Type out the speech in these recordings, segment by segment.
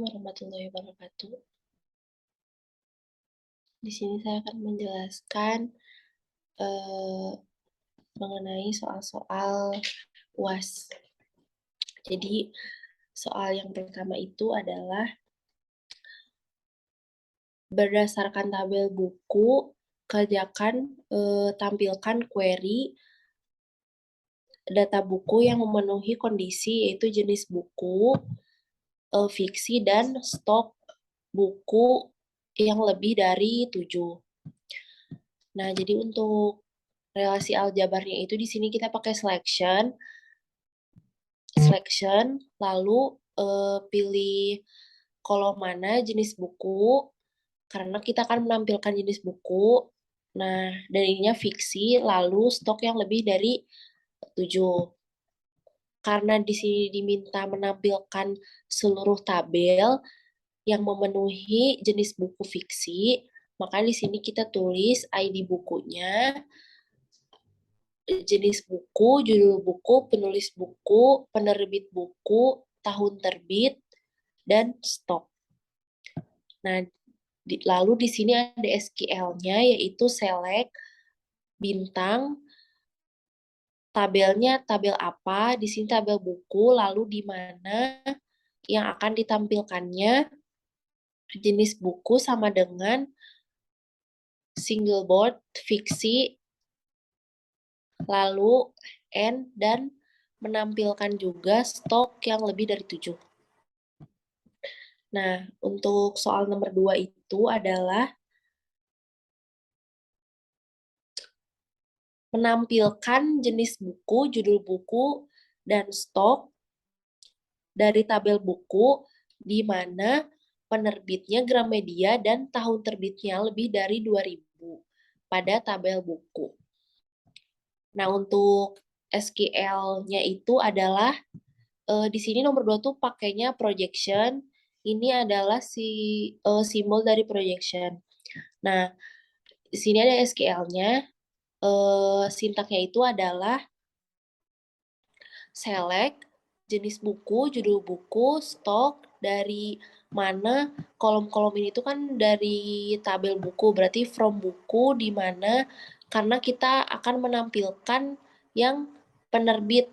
warahmatullahi wabarakatuh. Di sini saya akan menjelaskan eh, mengenai soal-soal UAS. Jadi, soal yang pertama itu adalah berdasarkan tabel buku, kerjakan tampilkan query data buku yang memenuhi kondisi yaitu jenis buku, fiksi, dan stok buku yang lebih dari 7. Nah, jadi untuk relasi aljabarnya itu di sini kita pakai selection, lalu pilih kolom mana jenis buku, karena kita akan menampilkan jenis buku. Nah, dan ininya fiksi, lalu stok yang lebih dari 7. Karena di sini diminta menampilkan seluruh tabel yang memenuhi jenis buku fiksi, maka di sini kita tulis ID bukunya, jenis buku, judul buku, penulis buku, penerbit buku, tahun terbit, dan stok. Nah, lalu di sini ada SQL-nya yaitu select bintang, tabelnya tabel apa, di sini tabel buku, lalu di mana yang akan ditampilkannya, jenis buku sama dengan single board, fiksi, lalu N, dan menampilkan juga stok yang lebih dari 7. Nah, untuk soal nomor 2 itu adalah menampilkan jenis buku, judul buku, dan stok dari tabel buku di mana penerbitnya Gramedia dan tahun terbitnya lebih dari 2000 pada tabel buku. Nah, untuk SQL-nya itu adalah di sini nomor 2 tuh pakainya projection. Ini adalah simbol dari projection. Nah, di sini ada SQL-nya. Sintaknya itu adalah select jenis buku, judul buku, stok, dari mana kolom-kolom ini tuh kan dari tabel buku, berarti from buku di mana, karena kita akan menampilkan yang penerbit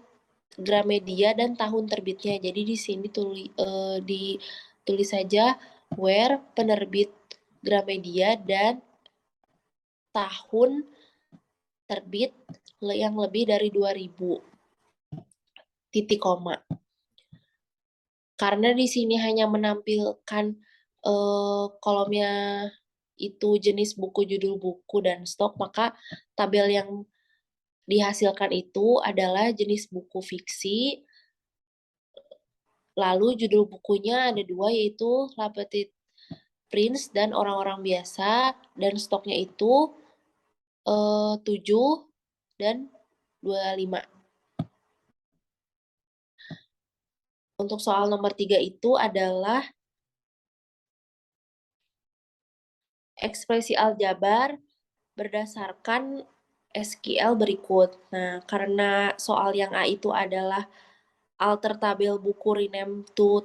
Gramedia dan tahun terbitnya. Jadi di sini ditulis saja where penerbit Gramedia dan tahun terbit yang lebih dari 2000 titik koma. Karena di sini hanya menampilkan kolomnya itu jenis buku, judul buku, dan stok, maka tabel yang dihasilkan itu adalah jenis buku fiksi, lalu judul bukunya ada 2 yaitu La Petite Prince dan Orang-orang Biasa, dan stoknya itu 7 dan 25. Untuk soal nomor 3 itu adalah ekspresi aljabar berdasarkan SQL berikut. Nah, karena soal yang A itu adalah alter tabel buku rename to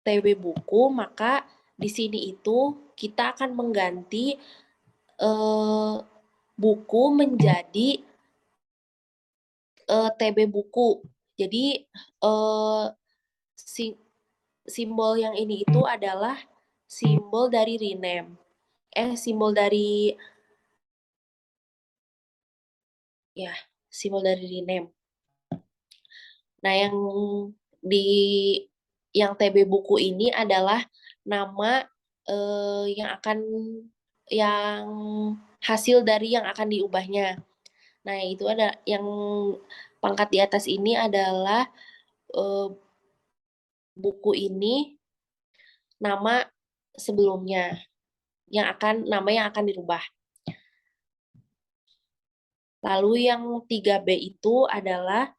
TB buku, maka di sini itu kita akan mengganti buku menjadi TB buku. Jadi simbol yang ini itu adalah simbol dari rename. Simbol dari simbol dari rename. Nah, di yang TB buku ini adalah nama yang hasil dari yang akan diubahnya. Nah, itu ada yang pangkat di atas ini adalah buku ini nama sebelumnya nama yang akan dirubah. Lalu yang 3B itu adalah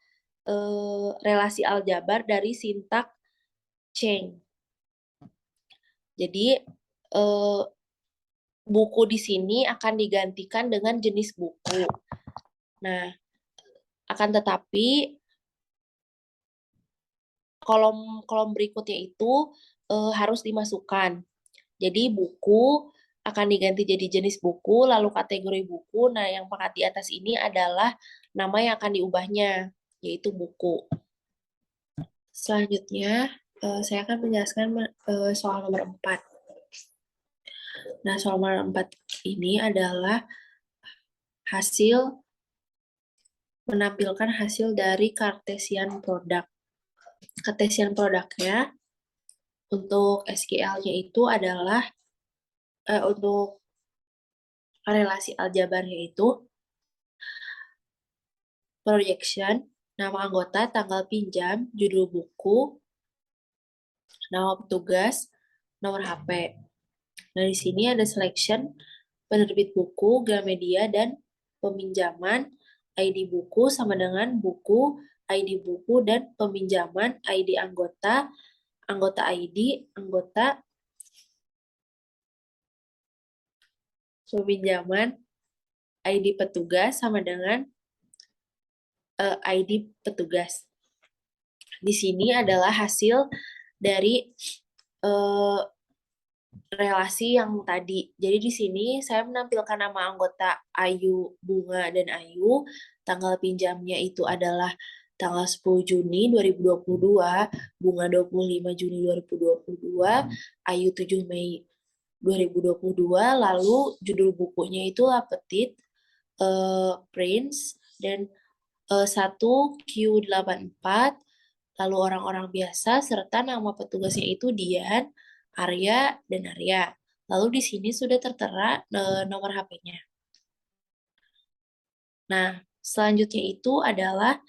relasi aljabar dari sintak change. Jadi buku di sini akan digantikan dengan jenis buku. Nah, akan tetapi kolom berikutnya itu harus dimasukkan. Jadi buku akan diganti jadi jenis buku, lalu kategori buku. Nah, yang pekat di atas ini adalah nama yang akan diubahnya, yaitu buku. Selanjutnya, saya akan menjelaskan soal nomor 4. Nah, soal nomor 4 ini adalah menampilkan hasil dari Cartesian product. Cartesian produknya untuk SQL-nya itu adalah untuk relasi aljabarnya itu projection, nama anggota, tanggal pinjam, judul buku, nama petugas, nomor HP. Nah, di sini ada selection, penerbit buku, Gramedia, dan peminjaman, ID buku sama dengan buku, ID buku, dan peminjaman, ID anggota, anggota ID, anggota, peminjaman, ID petugas sama dengan ID petugas. Di sini adalah hasil dari relasi yang tadi. Jadi di sini saya menampilkan nama anggota Ayu, Bunga, dan Ayu. Tanggal pinjamnya itu adalah tanggal 10 Juni 2022, Bunga 25 Juni 2022, Ayu 7 Mei 2022, lalu judul bukunya itu La Petite Prince, dan 1Q84, lalu orang-orang biasa, serta nama petugasnya itu Dian, Arya, dan Arya. Lalu di sini sudah tertera nomor HP-nya. Nah, selanjutnya itu adalah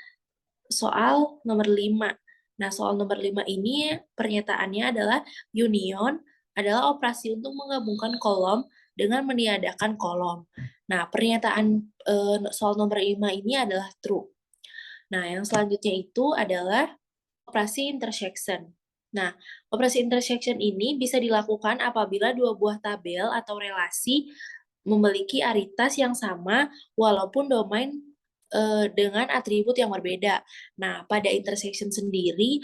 soal nomor 5. Nah, soal nomor 5 ini pernyataannya adalah union adalah operasi untuk menggabungkan kolom dengan meniadakan kolom. Nah, pernyataan soal nomor 5 ini adalah true. Nah, yang selanjutnya itu adalah operasi intersection. Nah, operasi intersection ini bisa dilakukan apabila dua buah tabel atau relasi memiliki aritas yang sama walaupun domain dengan atribut yang berbeda. Nah, pada intersection sendiri,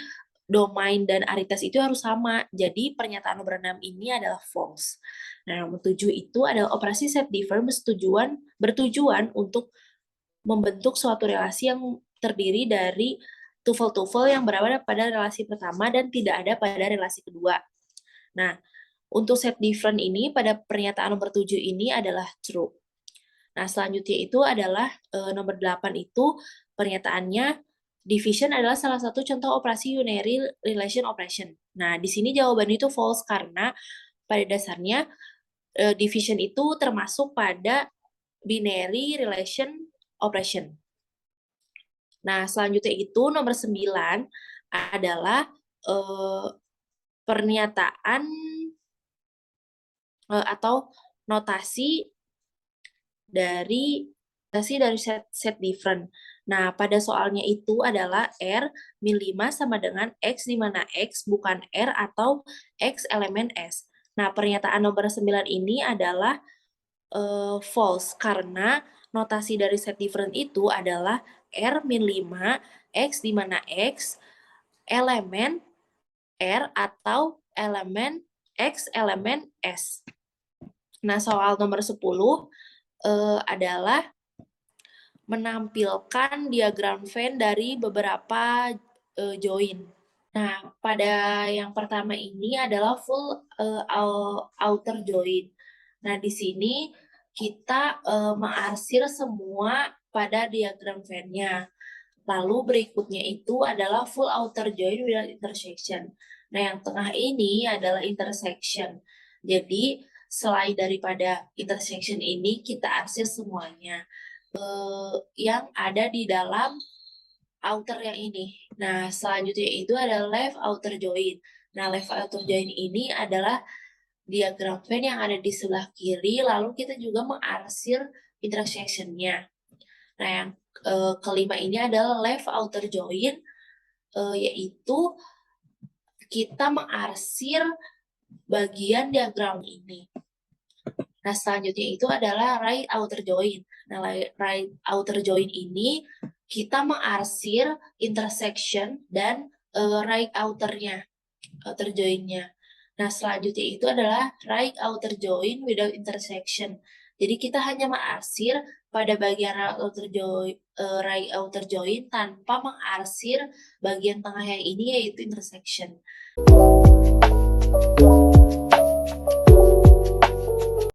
domain dan aritas itu harus sama. Jadi, pernyataan nomor 6 ini adalah false. Nah, nomor 7 itu adalah operasi set differ bertujuan untuk membentuk suatu relasi yang terdiri dari tuvel-tuvel yang berada pada relasi pertama dan tidak ada pada relasi kedua. Nah, untuk set different ini pada pernyataan nomor 7 ini adalah true. Nah, selanjutnya itu adalah nomor 8 itu pernyataannya division adalah salah satu contoh operasi unary relation operation. Nah, di sini jawaban itu false karena pada dasarnya division itu termasuk pada binary relation operation. Nah, selanjutnya itu nomor 9 adalah pernyataan atau notasi dari set different. Nah, pada soalnya itu adalah R min 5 sama dengan X, di mana X bukan R atau X elemen S. Nah, pernyataan nomor 9 ini adalah false, karena notasi dari set different itu adalah R min 5, X, di mana X elemen R atau elemen X elemen S. Nah, soal nomor 10 adalah menampilkan diagram Venn dari beberapa join. Nah, pada yang pertama ini adalah full outer join. Nah, di sini kita mengarsir semua pada diagram Venn-nya. Lalu berikutnya itu adalah full outer join without intersection. Nah, yang tengah ini adalah intersection. Jadi, selain daripada intersection ini, kita arsir semuanya yang ada di dalam outer yang ini. Nah, selanjutnya itu adalah left outer join. Nah, left outer join ini adalah diagram Venn yang ada di sebelah kiri, lalu kita juga mengarsir intersection-nya. Nah, yang kelima ini adalah left outer join, yaitu kita mengarsir bagian diagram ini. Nah, selanjutnya itu adalah right outer join. Nah, right outer join ini kita mengarsir intersection dan right outer join-nya. Nah, selanjutnya itu adalah right outer join without intersection. Jadi kita hanya mengarsir pada bagian right outer join tanpa mengarsir bagian tengah yang ini yaitu intersection.